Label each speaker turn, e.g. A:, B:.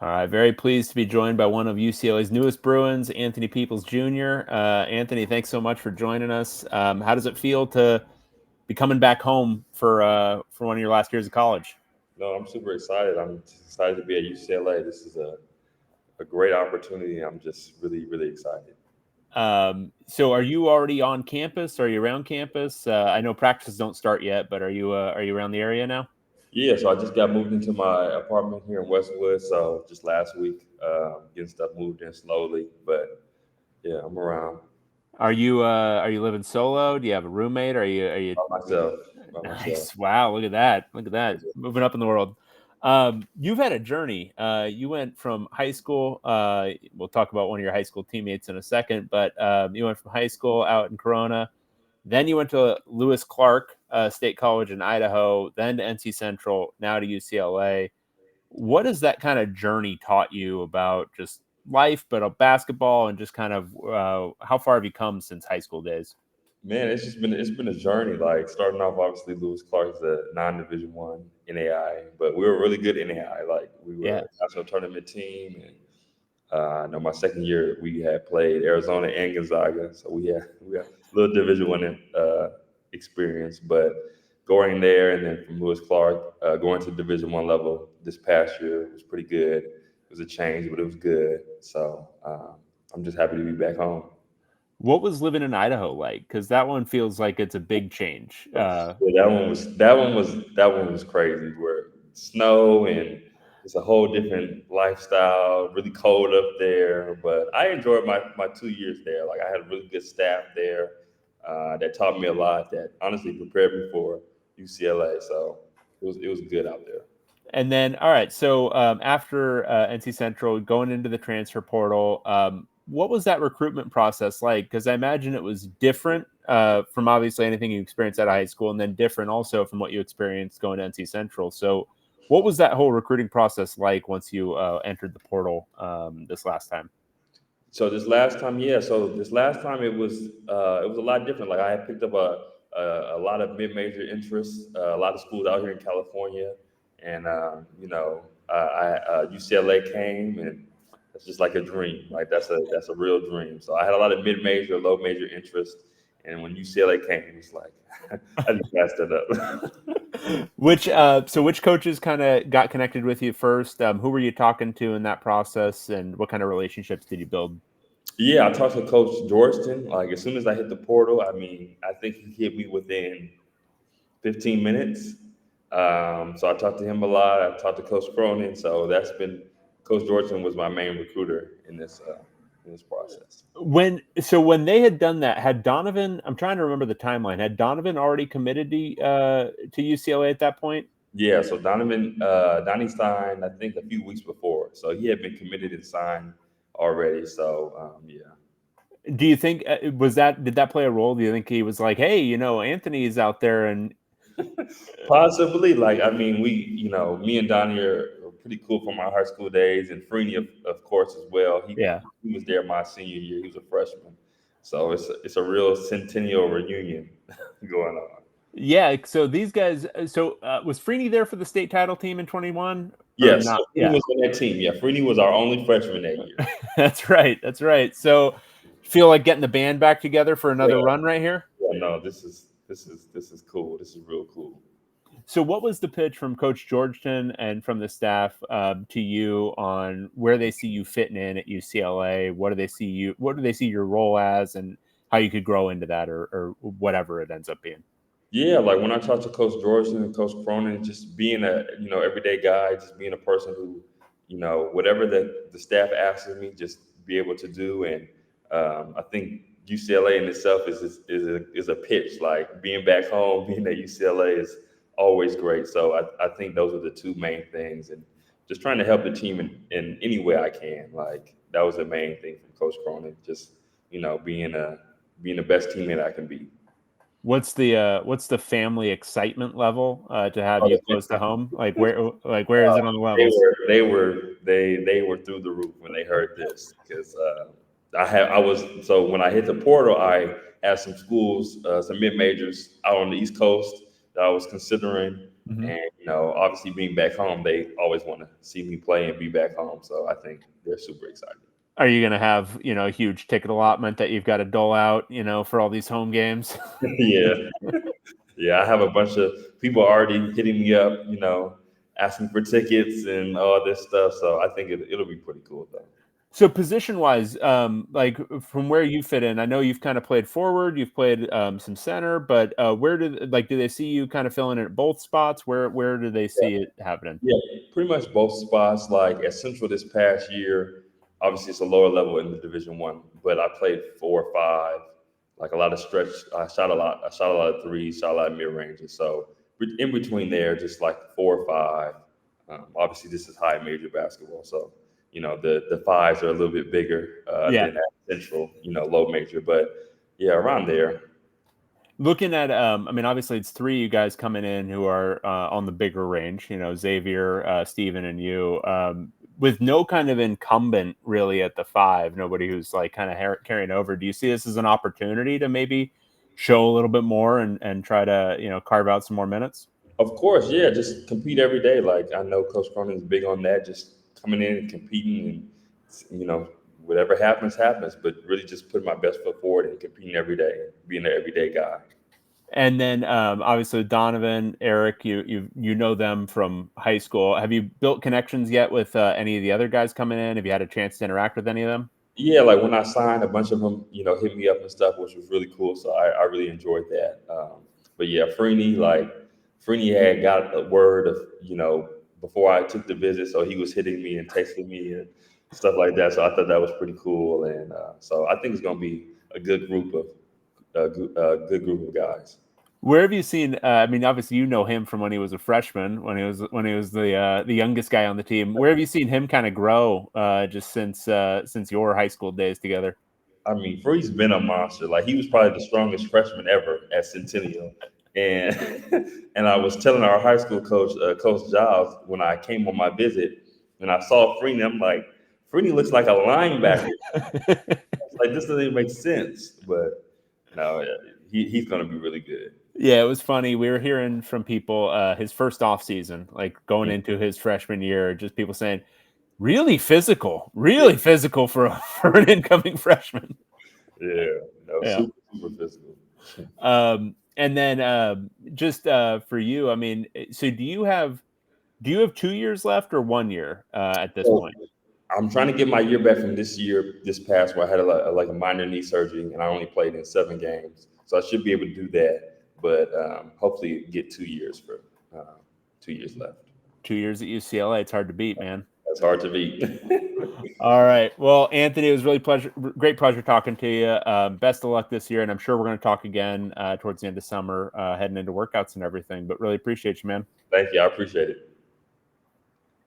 A: All right, very pleased to be joined by one of UCLA's newest Bruins, Anthony Peoples Jr. Anthony, thanks so much for joining us. How does it feel to be coming back home for one of your last years of college?
B: No, I'm super excited. I'm excited to be at UCLA. This is a great opportunity. I'm just really, really excited.
A: So, are you already on campus? Are you around campus? I know practices don't start yet, but are you around the area now?
B: Yeah, so I just got moved into my apartment here in Westwood. So just last week, getting stuff moved in slowly. But yeah, I'm around
A: Are you living solo? Do you have a roommate? Are you
B: by myself. By myself.
A: Nice. Wow. Look at that. Look at that. Moving up in the world. You've had a journey. You went from high school. We'll talk about one of your high school teammates in a second, but you went from high school out in Corona. Then you went to Lewis Clark State College in Idaho, then to NC Central, now to UCLA. What has that kind of journey taught you about just life, but of basketball and just kind of how far have you come since high school days?
B: Man, it's been a journey. Like starting off, obviously, Lewis Clark is a non-Division One NAI, but we were really good NAI. Like we were
A: Yeah.
B: a national tournament team, and I know my second year we had played Arizona and Gonzaga, so we had a little Division One experience. But going there and then from Lewis Clark going to Division One level this past year was pretty good. It was a change, but it was good. So I'm just happy to be back home.
A: What was living in Idaho like? Because that one feels like it's a big change.
B: Yeah, that one was crazy. Where snow and it's a whole different lifestyle. Really cold up there, but I enjoyed my 2 years there. Like I had a really good staff there that taught me a lot. That honestly prepared me for UCLA. So it was good out there.
A: And then, all right. So after NC Central, going into the transfer portal, what was that recruitment process like? Because I imagine it was different from obviously anything you experienced out of high school, and then different also from what you experienced going to NC Central. So, what was that whole recruiting process like once you entered the portal this last time?
B: So this last time, yeah. So this last time it was a lot different. Like I had picked up a lot of mid-major interests, a lot of schools out here in California, and UCLA came, and it's just like a dream. Like that's a real dream. So I had a lot of mid-major, low-major interest, and when UCLA came, it was like I just passed it up.
A: Which coaches kind of got connected with you first? Who were you talking to in that process, and what kind of relationships did you build?
B: Yeah, I talked to Coach Georgeston. Like as soon as I hit the portal, I mean, I think he hit me within 15 minutes. So I talked to him a lot. I talked to Coach Cronin. So that's been Coach Georgeson was my main recruiter in this process.
A: When they had done that, had Donovan? I'm trying to remember the timeline. Had Donovan already committed to UCLA at that point?
B: Yeah. So Donnie signed I think a few weeks before. So he had been committed and signed already. So yeah.
A: Do you think was that did that play a role? Do you think he was like, hey, Anthony is out there and
B: Possibly, like I mean, me and Donnie are pretty cool from our high school days, and Freeney, of course, as well. He
A: yeah.
B: he was there my senior year. He was a freshman, so it's a real centennial reunion going on.
A: Yeah, so these guys. Was Freeney there for the state title team in 21 or
B: Yes, so
A: not?
B: Freeney
A: Yeah,
B: was on that team. Yeah, Freeney was our only freshman that year.
A: that's right. That's right. So, feel like getting the band back together for another
B: Yeah,
A: run right here.
B: yeah, no, this is cool. This is real cool.
A: So, what was the pitch from Coach Georgeton and from the staff to you on where they see you fitting in at UCLA? What do they see you? What do they see your role as, and how you could grow into that, or whatever it ends up being?
B: Yeah, like when I talked to Coach Georgeson and Coach Cronin, just being a everyday guy, just being a person who, whatever the staff asks of me, just be able to do. And I think UCLA in itself is a pitch. Like being back home, being at UCLA is always great. So I think those are the two main things, and just trying to help the team in any way I can. Like that was the main thing from Coach Cronin, just being the best teammate I can be.
A: What's the family excitement level to have you close to home? Like where is it on the
B: They
A: levels?
B: were they were they were through the roof when they heard this because I was so when I hit the portal I had some schools some mid majors out on the East Coast that I was considering
A: Mm-hmm.
B: And obviously being back home, they always want to see me play and be back home. So I think they're super excited.
A: Are you going to have, a huge ticket allotment that you've got to dole out, for all these home games?
B: Yeah. Yeah, I have a bunch of people already hitting me up, asking for tickets and all this stuff. So I think it'll be pretty cool though.
A: So position wise, like from where you fit in, I know you've kind of played forward, you've played some center, but do they see you kind of filling in at both spots? Where do they see it happening?
B: Yeah, pretty much both spots. Like at Central this past year, obviously it's a lower level in the Division 1, but I played 4 or 5, like a lot of stretch. I shot a lot. I shot a lot of threes, shot a lot of mid ranges. So in between there, just like 4 or 5. Obviously, this is high major basketball, so the fives are a little bit bigger
A: Yeah.
B: than at Central, low major. But yeah, around there.
A: Looking at, I mean, obviously it's three you guys coming in who are on the bigger range, Xavier, Steven, and you, with no kind of incumbent really at the five, nobody who's like kind of carrying over. Do you see this as an opportunity to maybe show a little bit more and try to, carve out some more minutes?
B: Of course, yeah, just compete every day. Like I know Coach Cronin is big on that, just coming in and competing and whatever happens, happens. But really just putting my best foot forward and competing every day, being an everyday guy.
A: And then obviously Donovan, Eric, you know them from high school. Have you built connections yet with any of the other guys coming in? Have you had a chance to interact with any of them?
B: Yeah, like when I signed, a bunch of them, hit me up and stuff, which was really cool. So I really enjoyed that. But yeah, Freeney had got a word of, before I took the visit. So he was hitting me and texting me and stuff like that. So I thought that was pretty cool. And so I think it's going to be a good group of, good group of guys.
A: Where have you seen? I mean, obviously you know him from when he was a freshman, when he was the youngest guy on the team. Where have you seen him kind of grow just since your high school days together?
B: I mean, Free's been a monster. Like he was probably the strongest freshman ever at Centennial. And and I was telling our high school coach, Coach Giles, when I came on my visit, and I saw Freeney, I'm like, Freeney looks like a linebacker. Like this doesn't even make sense. But no, he's going to be really good.
A: Yeah, it was funny. We were hearing from people his first off season, like going into his freshman year, just people saying, really physical for for an incoming freshman.
B: Yeah, no,
A: Yeah.
B: super physical.
A: And then just for you, I mean, so do you have 2 years left or 1 year at this
B: So
A: point?
B: I'm trying to get my year back from this past where I had like a minor knee surgery and I only played in 7 games. So I should be able to do that, but hopefully get 2 years for 2 years left.
A: 2 years at UCLA, it's hard to beat, man.
B: That's hard to beat.
A: All right. Well, Anthony, it was really great pleasure talking to you. Best of luck this year, and I'm sure we're going to talk again towards the end of summer, heading into workouts and everything. But really appreciate you, man.
B: Thank you. I appreciate it.